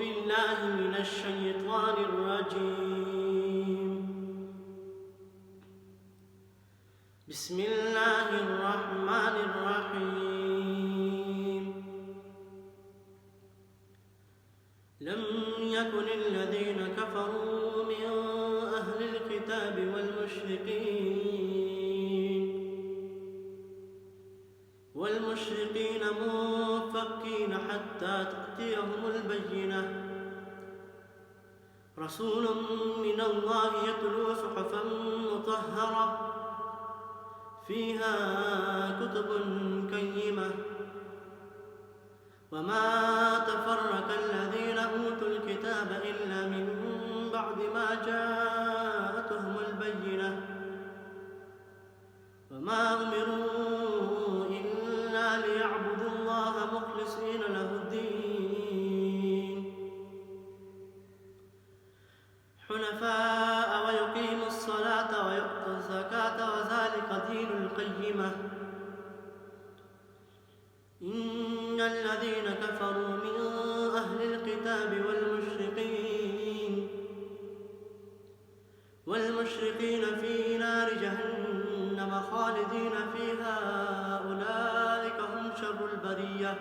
بالله من الشيطان الرجيم. بسم الله الرحمن الرحيم. لم يكن الذين كفروا من أهل الكتاب والمشركين منفكين حتى تأتيهم البينة، رسول من الله يتلو صحفا مطهرة فيها كتب قيمة، وما تفرق الذين أوتوا الكتاب إلا من بعد ما جاءتهم البينة، وما أمروا إلا ليعبدوا الله مخلصين له الدين حنفاء ويقيموا الصلاة ويؤتوا الزكاة وذلك دين القيمة. إن الذين كفروا من أهل الكتاب والمشركين في نار جهنم خالدين فيها أولئك هم شر البرية.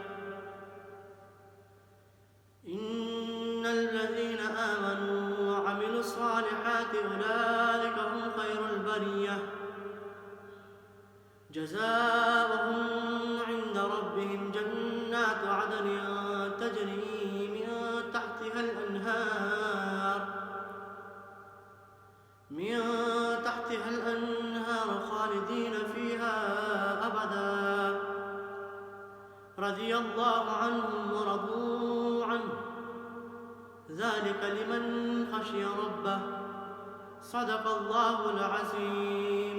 إن الذين آمنوا وعملوا الصالحات أولئك هم خير البرية، جزاؤهم عند ربهم جنات عدن تجري من تحتها الأنهار خالدين فيها أبدا، رضي الله عنهم ورضوا عنه، ذلك لمن خشي ربه. صدق الله العظيم.